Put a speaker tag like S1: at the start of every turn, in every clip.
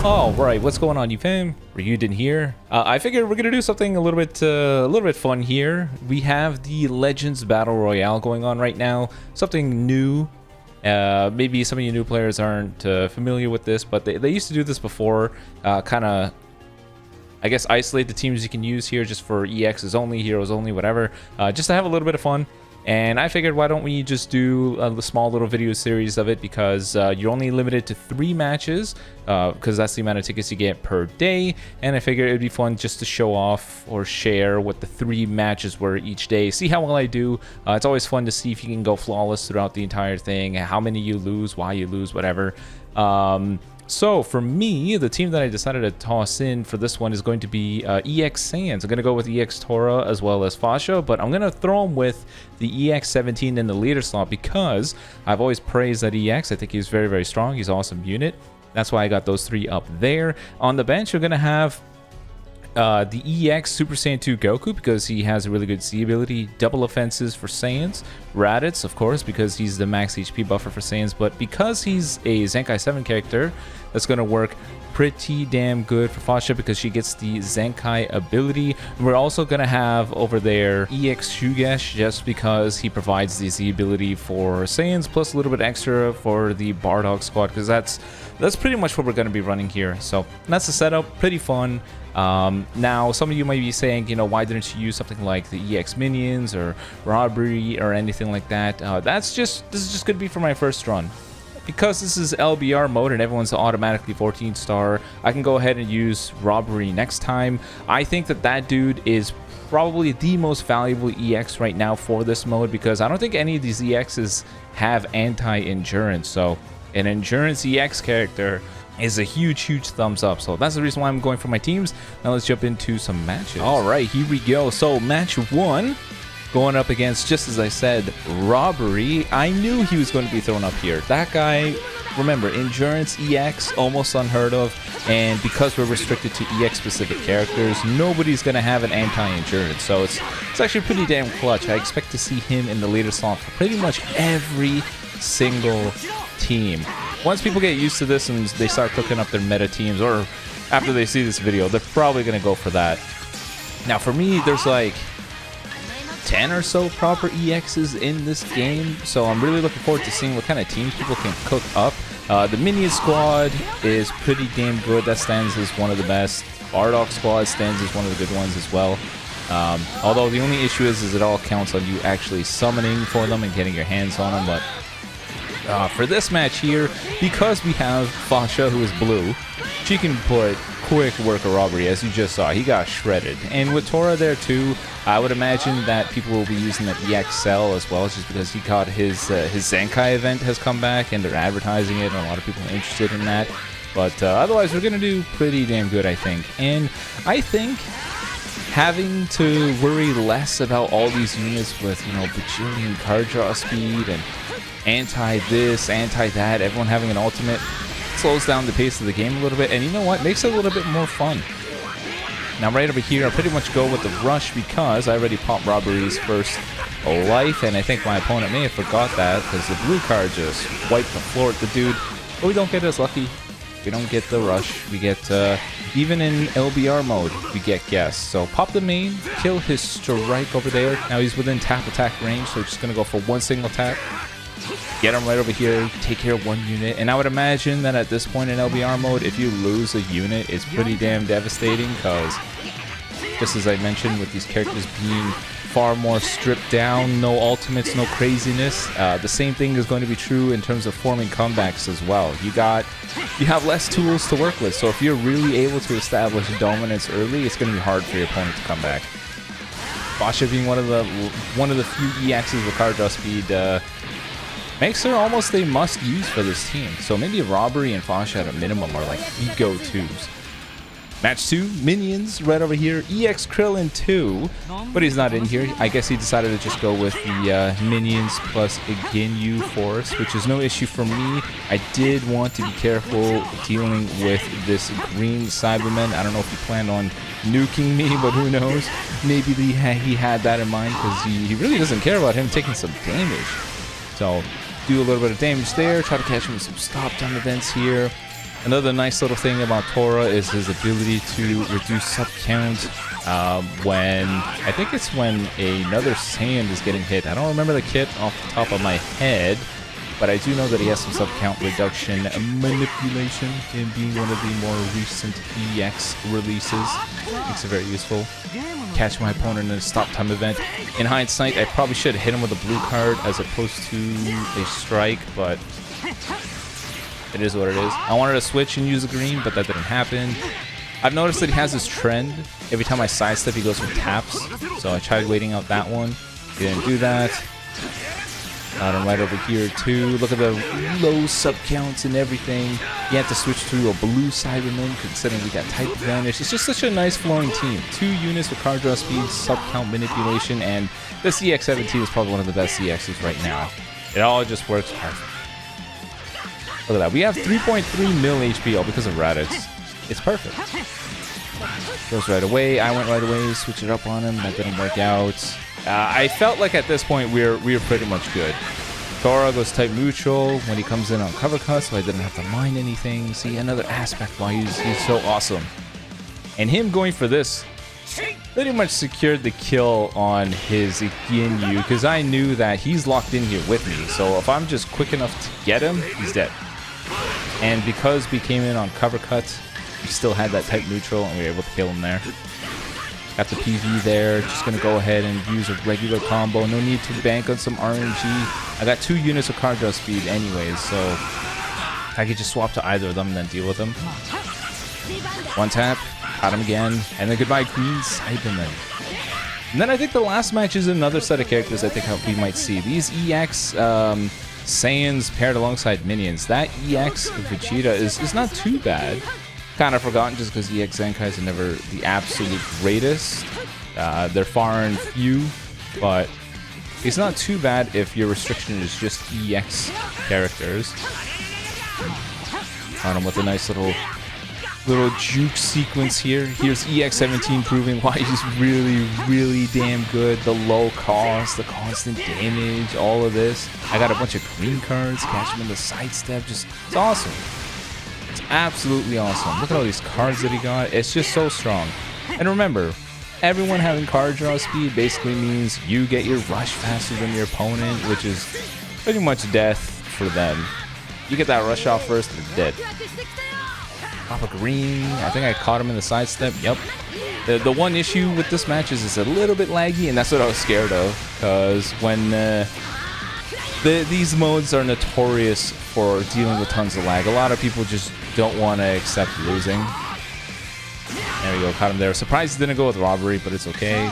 S1: All right, what's going on, you fam? Raiyuden here. I figured we're gonna do something a little bit fun here. We have the Legends Battle Royale going on right now. Something new. Maybe some of you new players aren't familiar with this, but they used to do this before. Kind of, I guess, isolate the teams you can use here just for EXs only, heroes only, whatever. Just to have a little bit of fun. And I figured, why don't we just do a small little video series of it, because you're only limited to 3 matches, because that's the amount of tickets you get per day. And I figured it'd be fun just to show off or share what the 3 matches were each day. See how well I do. It's always fun to see if you can go flawless throughout the entire thing, how many you lose, why you lose, whatever. So for me, the team that I decided to toss in for this one is going to be EX Saiyans. I'm going to go with EX Tora as well as Fasha, but I'm going to throw him with the EX 17 in the leader slot because I've always praised that EX. I think he's very, very strong. He's an awesome unit. That's why I got those 3 up there. On the bench, we're going to have the EX Super Saiyan 2 Goku because he has a really good Z ability, double offenses for Saiyans, Raditz of course because he's the max HP buffer for Saiyans, but because he's a Zenkai 7 character, that's going to work pretty damn good for Fasha because she gets the Zenkai ability. We're also going to have over there EX Shugesh just because he provides the Z ability for Saiyans plus a little bit extra for the Bardock squad because that's pretty much what we're going to be running here. So that's the setup, pretty fun. Now some of you might be saying, you know, why didn't you use something like the EX minions or robbery or anything like that? This is just gonna be for my first run. Because this is LBR mode and everyone's automatically 14 star, I can go ahead and use robbery next time. I think that dude is probably the most valuable EX right now for this mode because I don't think any of these EXs have anti-endurance. So an endurance EX character is a huge thumbs up. So that's the reason why I'm going for my teams. Now let's jump into some matches. All right, here we go. So match 1, going up against, just as I said, robbery. I knew he was going to be thrown up here. That guy, remember, endurance EX, almost unheard of. And because we're restricted to EX specific characters, nobody's going to have an anti-endurance. So it's actually pretty damn clutch. I expect to see him in the leader slot for pretty much every single team. Once people get used to this and they start cooking up their meta teams, or after they see this video, they're probably going to go for that. Now for me, there's like 10 or so proper EXs in this game, so I'm really looking forward to seeing what kind of teams people can cook up. The Minion squad is pretty damn good. That stands as one of the best. Bardock squad stands as one of the good ones as well. Although the only issue is it all counts on you actually summoning for them and getting your hands on them. But for this match here, because we have Fasha, who is blue, she can put quick work of robbery. As you just saw, he got shredded. And with Tora there too, I would imagine that people will be using that EXL as well, just because he got his Zenkai event has come back and they're advertising it and a lot of people are interested in that. But otherwise, we're going to do pretty damn good, I think. And I think having to worry less about all these units with, you know, bajillion card draw speed and anti-this, anti-that, everyone having an ultimate, slows down the pace of the game a little bit, and you know what, makes it a little bit more fun. Now right over here, I pretty much go with the rush because I already popped Robbery's first life, and I think my opponent may have forgot that because the blue card just wiped the floor at the dude. But we don't get as lucky. We don't get the rush. We get, even in LBR mode, we get guess. So pop the main, kill his strike over there. Now he's within tap attack range, so just gonna go for one single tap. Get him right over here, take care of one unit. And I would imagine that at this point in LBR mode, if you lose a unit, it's pretty damn devastating because, just as I mentioned, with these characters being far more stripped down, no ultimates, no craziness, the same thing is going to be true in terms of forming comebacks as well. You have less tools to work with, so if you're really able to establish dominance early, it's going to be hard for your opponent to come back. Fasha being one of the few EXs with card draw speed, makes her almost a must-use for this team. So maybe Robbery and Fasha at a minimum are like the go-tos. Match 2, Minions, right over here. EX Krillin 2, but he's not in here. I guess he decided to just go with the Minions plus a Ginyu Force, which is no issue for me. I did want to be careful dealing with this green Cyberman. I don't know if he planned on nuking me, but who knows? Maybe he had that in mind because he really doesn't care about him taking some damage. So do a little bit of damage there, try to catch him with some stop down events here. Another nice little thing about Tora is his ability to reduce sub count when, I think it's when another Saiyan is getting hit. I don't remember the kit off the top of my head, but I do know that he has some sub count reduction manipulation, in being one of the more recent EX releases. Makes it very useful. Catch my opponent in a stop time event. In hindsight, I probably should have hit him with a blue card as opposed to a strike, but it is what it is. I wanted to switch and use a green, but that didn't happen. I've noticed that he has this trend. Every time I sidestep, he goes for taps. So I tried waiting out that one. He didn't do that. Got him right over here too. Look at the low sub counts and everything. You have to switch to a blue Cyberman considering we got type advantage. It's just such a nice flowing team. 2 units with card draw speed, sub count manipulation, and this EX17 is probably one of the best EXs right now. It all just works perfect. Look at that. We have 3.3 mil HP all because of Raditz. It's perfect. Goes right away. I went right away. Switch it up on him. That didn't work out. I felt like at this point we were pretty much good. Tora goes type neutral when he comes in on cover cut, so I didn't have to mine anything. See, another aspect why he's so awesome. And him going for this pretty much secured the kill on his Ginyu, because I knew that he's locked in here with me. So if I'm just quick enough to get him, he's dead. And because we came in on cover cut, we still had that type neutral and we were able to kill him there. Got the PV there. Just going to go ahead and use a regular combo. No need to bank on some RNG. I got 2 units of card draw speed anyways, so I could just swap to either of them and then deal with them. One tap, got him again, and then goodbye Queen Cyberman. And then I think the last match is another set of characters I think we might see. These EX Saiyans paired alongside minions. That EX Vegeta is not too bad. Kind of forgotten just because EX Zenkais are never the absolute greatest. They're far and few, but it's not too bad if your restriction is just EX characters. Got him with a nice little juke sequence here. Here's EX17 proving why he's really, really damn good. The low cost, the constant damage, all of this. I got a bunch of green cards, catch him in the sidestep. Just, it's awesome. It's absolutely awesome. Look at all these cards that he got. It's just so strong. And remember, everyone having card draw speed basically means you get your rush faster than your opponent, which is pretty much death for them. You get that rush off first, they're dead. Pop a green. I think I caught him in the sidestep. Yep. The one issue with this match is it's a little bit laggy, and that's what I was scared of. Because when these modes are notorious for dealing with tons of lag, a lot of people just don't want to accept losing. There we go. Caught him there. Surprised he didn't go with robbery, but it's okay.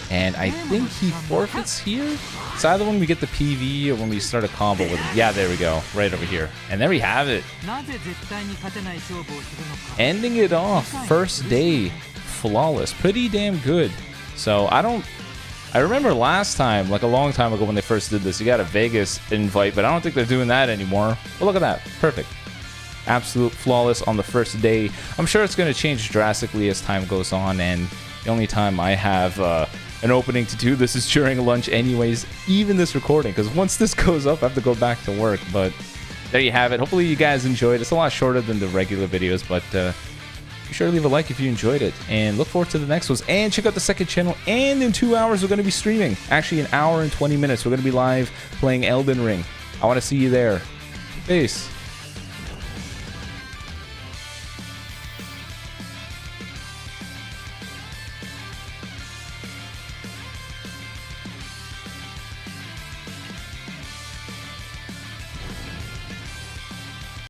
S1: And I think he forfeits here. It's either when we get the PV or when we start a combo with him. Yeah, there we go. Right over here. And there we have it. Ending it off. First day. Flawless. Pretty damn good. So I remember last time, like a long time ago when they first did this, you got a Vegas invite, but I don't think they're doing that anymore. But look at that. Perfect. Absolute flawless on the first day. I'm sure it's going to change drastically as time goes on, and the only time I have an opening to do this is during lunch anyways, even this recording, because once this goes up I have to go back to work. But there you have it. Hopefully you guys enjoyed. It's a lot shorter than the regular videos, but be sure to leave a like if you enjoyed it, and look forward to the next ones. And check out the second channel, and in 2 hours we're going to be streaming. Actually, an hour and 20 minutes we're going to be live playing Elden Ring. I want to see you there. Peace.